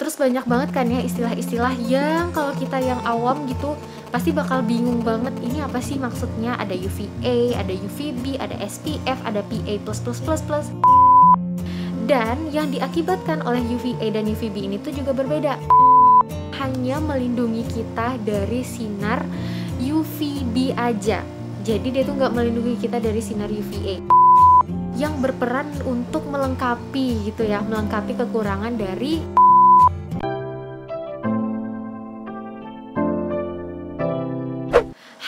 Terus banyak banget kan ya istilah-istilah yang kalau kita yang awam gitu pasti bakal bingung banget, ini apa sih maksudnya. Ada UVA, ada UVB, ada SPF, ada PA++++. Dan yang diakibatkan oleh UVA dan UVB ini tuh juga berbeda. Hanya melindungi kita dari sinar UVB aja. Jadi dia tuh nggak melindungi kita dari sinar UVA, yang berperan untuk melengkapi gitu ya, melengkapi kekurangan dari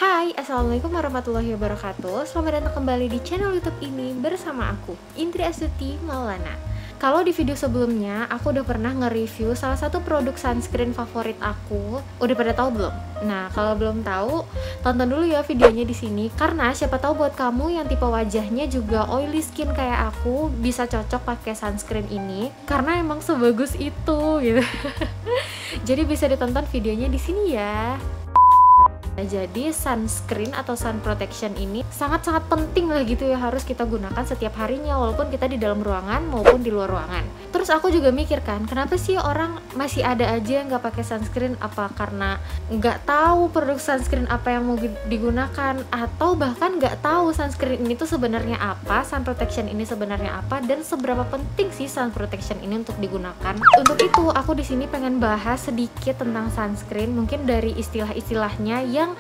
Hai, Assalamualaikum warahmatullahi wabarakatuh. Selamat datang kembali di channel YouTube ini bersama aku, Indri Astuti Maulana. Kalau di video sebelumnya, aku udah pernah nge-review salah satu produk sunscreen favorit aku. Udah pada tahu belum? Nah, kalau belum tahu, tonton dulu ya videonya di sini. Karena siapa tahu buat kamu yang tipe wajahnya juga oily skin kayak aku, bisa cocok pakai sunscreen ini. Karena emang sebagus itu gitu. Jadi bisa ditonton videonya di sini ya. Nah, jadi sunscreen atau sun protection ini sangat-sangat penting lah gitu ya, harus kita gunakan setiap harinya walaupun kita di dalam ruangan maupun di luar ruangan. Terus aku juga mikir kan, kenapa sih orang masih ada aja yang nggak pakai sunscreen? Apa karena nggak tahu produk sunscreen apa yang mau digunakan, atau bahkan nggak tahu sunscreen ini tuh sebenarnya apa, sun protection ini sebenarnya apa, dan seberapa penting sih sun protection ini untuk digunakan? Untuk itu aku di sini pengen bahas sedikit tentang sunscreen, mungkin dari istilah-istilahnya yang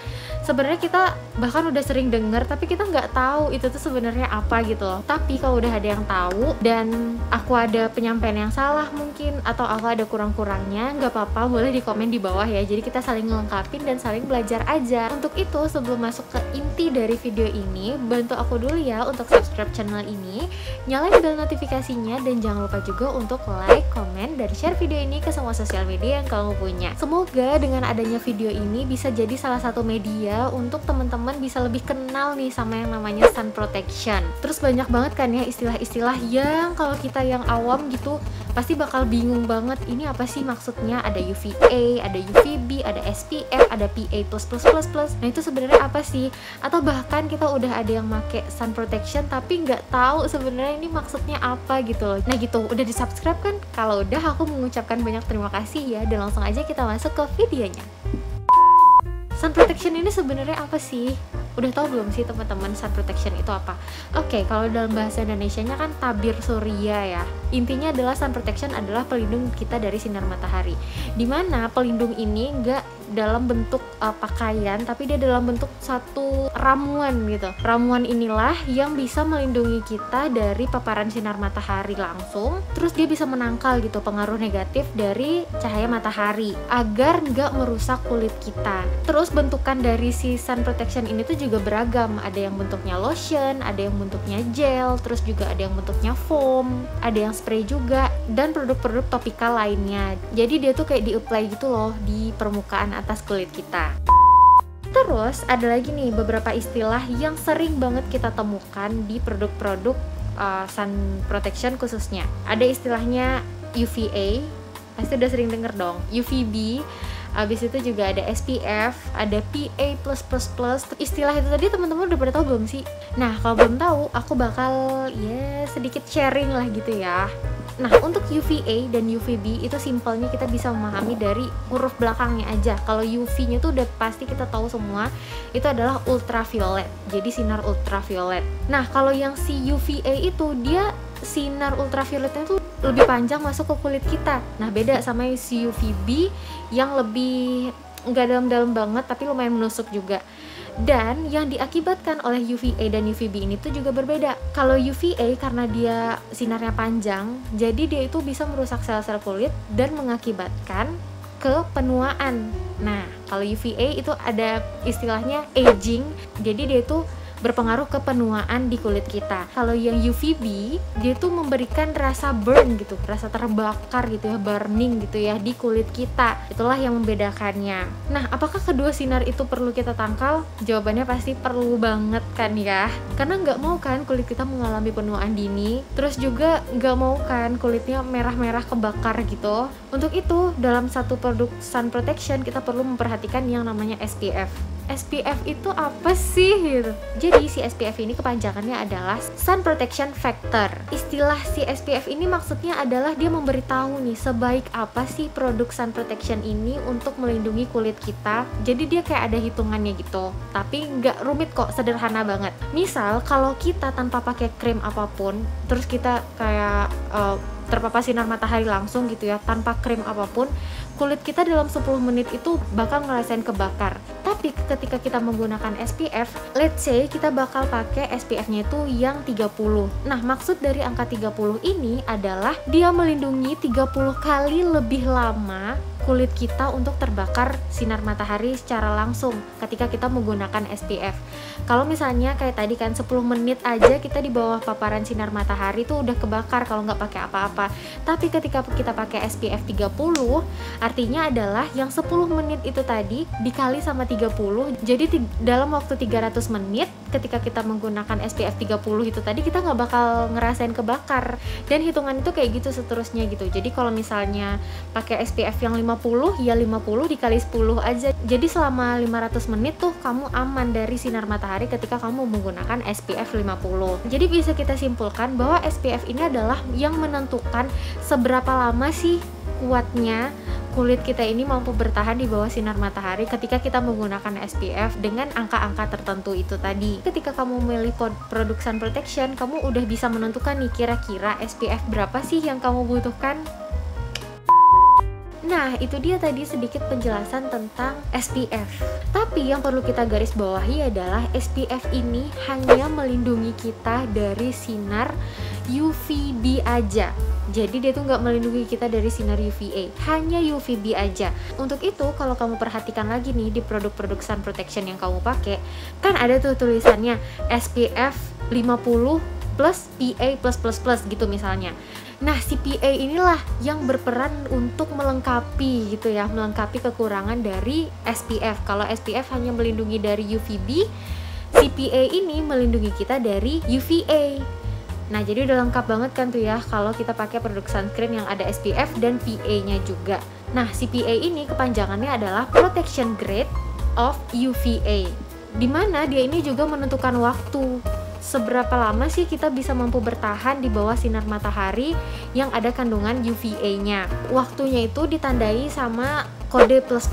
sebenarnya kita bahkan udah sering dengar tapi kita nggak tahu itu tuh sebenarnya apa gitu loh. Tapi kalau udah ada yang tahu dan aku ada penyampaian yang salah mungkin, atau aku ada kurang-kurangnya, nggak apa-apa, boleh di komen di bawah ya. Jadi kita saling ngelengkapin dan saling belajar aja. Untuk itu sebelum masuk ke inti dari video ini, bantu aku dulu ya untuk subscribe channel ini, nyalain bel notifikasinya, dan jangan lupa juga untuk like, komen, dan share video ini ke semua sosial media yang kamu punya. Semoga dengan adanya video ini bisa jadi salah satu media untuk teman-teman bisa lebih kenal nih sama yang namanya sun protection. Terus banyak banget kan ya istilah-istilah yang kalau kita yang awam gitu pasti bakal bingung banget, ini apa sih maksudnya. Ada UVA, ada UVB, ada SPF, ada PA++++. Nah itu sebenarnya apa sih? Atau bahkan kita udah ada yang make sun protection tapi nggak tahu sebenarnya ini maksudnya apa gitu loh. Nah gitu, udah di subscribe kan? Kalau udah, aku mengucapkan banyak terima kasih ya, dan langsung aja kita masuk ke videonya. Sun protection ini sebenarnya apa sih? Udah tahu belum sih teman-teman sun protection itu apa? Oke, kalau dalam bahasa Indonesianya kan tabir surya ya. Intinya adalah sun protection adalah pelindung kita dari sinar matahari. Dimana pelindung ini nggak dalam bentuk pakaian, tapi dia dalam bentuk satu ramuan gitu. Ramuan inilah yang bisa melindungi kita dari paparan sinar matahari langsung. Terus dia bisa menangkal gitu pengaruh negatif dari cahaya matahari agar nggak merusak kulit kita. Terus bentukan dari si sun protection ini tuh juga beragam. Ada yang bentuknya lotion, ada yang bentuknya gel, terus juga ada yang bentuknya foam, ada yang spray juga, dan produk-produk topikal lainnya. Jadi dia tuh kayak di-apply gitu loh di permukaan atas kulit kita. Terus ada lagi nih beberapa istilah yang sering banget kita temukan di produk-produk sun protection khususnya. Ada istilahnya UVA, pasti udah sering denger dong. UVB, abis itu juga ada SPF, ada PA+++. Istilah itu tadi teman-teman udah pada tahu belum sih? Nah, kalau belum tahu, aku bakal ya sedikit sharing lah gitu ya. Nah, untuk UVA dan UVB itu simpelnya kita bisa memahami dari huruf belakangnya aja. Kalau UV-nya tuh udah pasti kita tahu semua, itu adalah ultraviolet. Jadi sinar ultraviolet. Nah, kalau yang si UVA itu dia sinar ultravioletnya tuh lebih panjang masuk ke kulit kita. Nah, beda sama si UVB yang lebih nggak dalam-dalam banget tapi lumayan menusuk juga. Dan yang diakibatkan oleh UVA dan UVB ini tuh juga berbeda. Kalau UVA karena dia sinarnya panjang, jadi dia itu bisa merusak sel-sel kulit dan mengakibatkan kepenuaan. Nah, kalau UVA itu ada istilahnya aging, jadi dia itu berpengaruh ke penuaan di kulit kita. Kalau yang UVB, dia tuh memberikan rasa burn gitu, rasa terbakar gitu ya, burning gitu ya di kulit kita. Itulah yang membedakannya. Nah, apakah kedua sinar itu perlu kita tangkal? Jawabannya pasti perlu banget kan ya. Karena nggak mau kan kulit kita mengalami penuaan dini, terus juga nggak mau kan kulitnya merah-merah kebakar gitu. Untuk itu, dalam satu produk sun protection kita perlu memperhatikan yang namanya SPF. SPF itu apa sih gitu. Jadi si SPF ini kepanjangannya adalah Sun Protection Factor. Istilah si SPF ini maksudnya adalah dia memberitahu nih sebaik apa sih produk sun protection ini untuk melindungi kulit kita. Jadi dia kayak ada hitungannya gitu. Tapi nggak rumit kok, sederhana banget. Misal kalau kita tanpa pakai krim apapun, terus kita kayak terpapar sinar matahari langsung gitu ya, tanpa krim apapun, kulit kita dalam 10 menit itu bakal ngerasain kebakar. Tapi ketika kita menggunakan SPF, let's say kita bakal pakai SPF-nya itu yang 30. Nah, maksud dari angka 30 ini adalah dia melindungi 30 kali lebih lama kulit kita untuk terbakar sinar matahari secara langsung ketika kita menggunakan SPF. Kalau misalnya kayak tadi kan 10 menit aja kita di bawah paparan sinar matahari tuh udah kebakar kalau nggak pakai apa-apa. Tapi ketika kita pakai SPF 30, artinya adalah yang 10 menit itu tadi dikali sama 30, jadi dalam waktu 300 menit ketika kita menggunakan SPF 30 itu tadi kita nggak bakal ngerasain kebakar. Dan hitungan itu kayak gitu seterusnya gitu. Jadi kalau misalnya pakai SPF yang 50, ya 50 dikali 10 aja. Jadi selama 500 menit tuh kamu aman dari sinar matahari ketika kamu menggunakan SPF 50. Jadi bisa kita simpulkan bahwa SPF ini adalah yang menentukan seberapa lama sih kuatnya kulit kita ini mampu bertahan di bawah sinar matahari ketika kita menggunakan SPF dengan angka-angka tertentu itu tadi. Ketika kamu memilih produk sun protection, kamu udah bisa menentukan nih kira-kira SPF berapa sih yang kamu butuhkan. Nah, itu dia tadi sedikit penjelasan tentang SPF. Tapi yang perlu kita garis bawahi adalah SPF ini hanya melindungi kita dari sinar UVB aja. Jadi dia tuh nggak melindungi kita dari sinar UVA, hanya UVB aja. Untuk itu kalau kamu perhatikan lagi nih di produk-produk sun protection yang kamu pakai, kan ada tuh tulisannya SPF 50 plus PA plus gitu misalnya. Nah, si PA inilah yang berperan untuk melengkapi gitu ya, melengkapi kekurangan dari SPF. Kalau SPF hanya melindungi dari UVB, si PA ini melindungi kita dari UVA. Nah, jadi udah lengkap banget kan tuh ya kalau kita pakai produk sunscreen yang ada SPF dan PA-nya juga. Nah, si PA ini kepanjangannya adalah Protection Grade of UVA, dimana dia ini juga menentukan waktu. Seberapa lama sih kita bisa mampu bertahan di bawah sinar matahari yang ada kandungan UVA-nya. Waktunya itu ditandai sama kode plus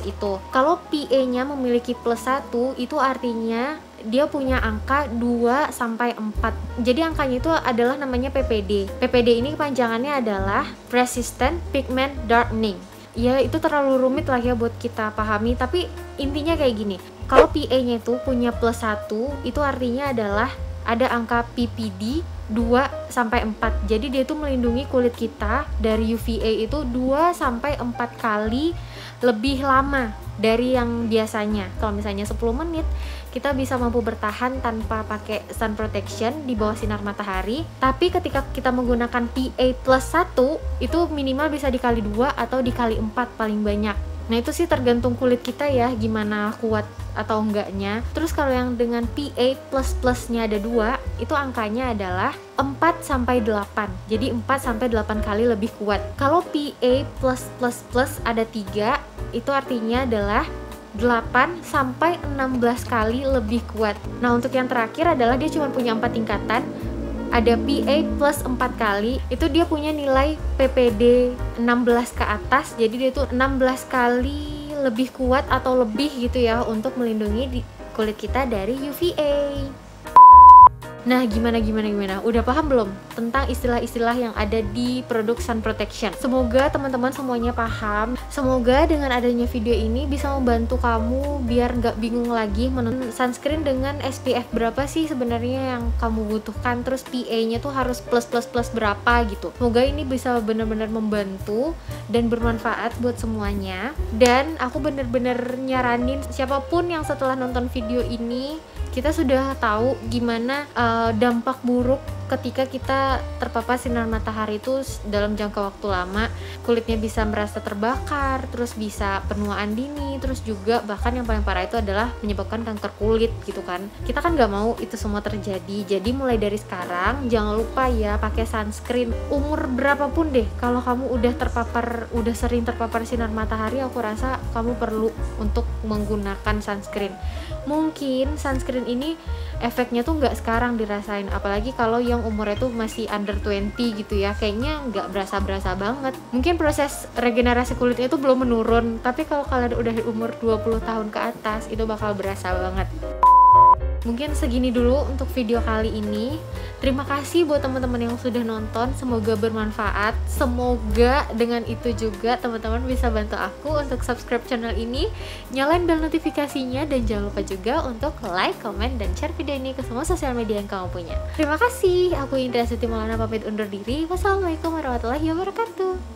itu. Kalau PA-nya memiliki +1, itu artinya dia punya angka 2 sampai 4. Jadi angkanya itu adalah namanya PPD. PPD ini kepanjangannya adalah Persistent Pigment Darkening. Ya, itu terlalu rumit lah ya buat kita pahami, tapi intinya kayak gini. Kalau PA-nya itu punya +1, itu artinya adalah ada angka PPD 2 sampai 4. Jadi dia itu melindungi kulit kita dari UVA itu 2 sampai 4 kali lebih lama dari yang biasanya. Kalau misalnya 10 menit, kita bisa mampu bertahan tanpa pakai sun protection di bawah sinar matahari. Tapi ketika kita menggunakan PA +1, itu minimal bisa dikali 2 atau dikali 4 paling banyak. Nah, itu sih tergantung kulit kita ya, gimana kuat atau enggaknya. Terus kalau yang dengan PA ++-nya ada 2, itu angkanya adalah 4 sampai 8. Jadi 4 sampai 8 kali lebih kuat. Kalau PA +++ ada 3, itu artinya adalah 8 sampai 16 kali lebih kuat. Nah, untuk yang terakhir adalah dia cuma punya 4 tingkatan. Ada PA plus 4 kali, itu dia punya nilai PPD 16 ke atas. Jadi dia itu 16 kali lebih kuat atau lebih gitu ya untuk melindungi kulit kita dari UVA. Nah, gimana? Udah paham belum tentang istilah-istilah yang ada di produk sun protection? Semoga teman-teman semuanya paham. Semoga dengan adanya video ini bisa membantu kamu biar nggak bingung lagi menentukan sunscreen dengan SPF berapa sih sebenarnya yang kamu butuhkan. Terus PA-nya tuh harus plus berapa gitu. Semoga ini bisa benar-benar membantu dan bermanfaat buat semuanya. Dan aku bener-bener nyaranin siapapun yang setelah nonton video ini, kita sudah tahu gimana dampak buruk ketika kita terpapar sinar matahari itu dalam jangka waktu lama, kulitnya bisa merasa terbakar, terus bisa penuaan dini, terus juga bahkan yang paling parah itu adalah menyebabkan kanker kulit gitu kan. Kita kan nggak mau itu semua terjadi. Jadi mulai dari sekarang jangan lupa ya pakai sunscreen. Umur berapapun deh, kalau kamu udah sering terpapar sinar matahari, aku rasa kamu perlu untuk menggunakan sunscreen. Mungkin sunscreen ini efeknya tuh nggak sekarang dirasain, apalagi kalau yang umurnya tuh masih under 20 gitu ya, kayaknya nggak berasa banget. Mungkin proses regenerasi kulitnya itu belum menurun, tapi kalau kalian udah umur 20 tahun ke atas itu bakal berasa banget. Mungkin segini dulu untuk video kali ini. Terima kasih buat teman-teman yang sudah nonton, semoga bermanfaat. Semoga dengan itu juga teman-teman bisa bantu aku untuk subscribe channel ini, nyalain bel notifikasinya, dan jangan lupa juga untuk like, comment, dan share video ini ke semua sosial media yang kamu punya. Terima kasih, aku Indri Astuti Maulana pamit undur diri. Wassalamualaikum warahmatullahi wabarakatuh.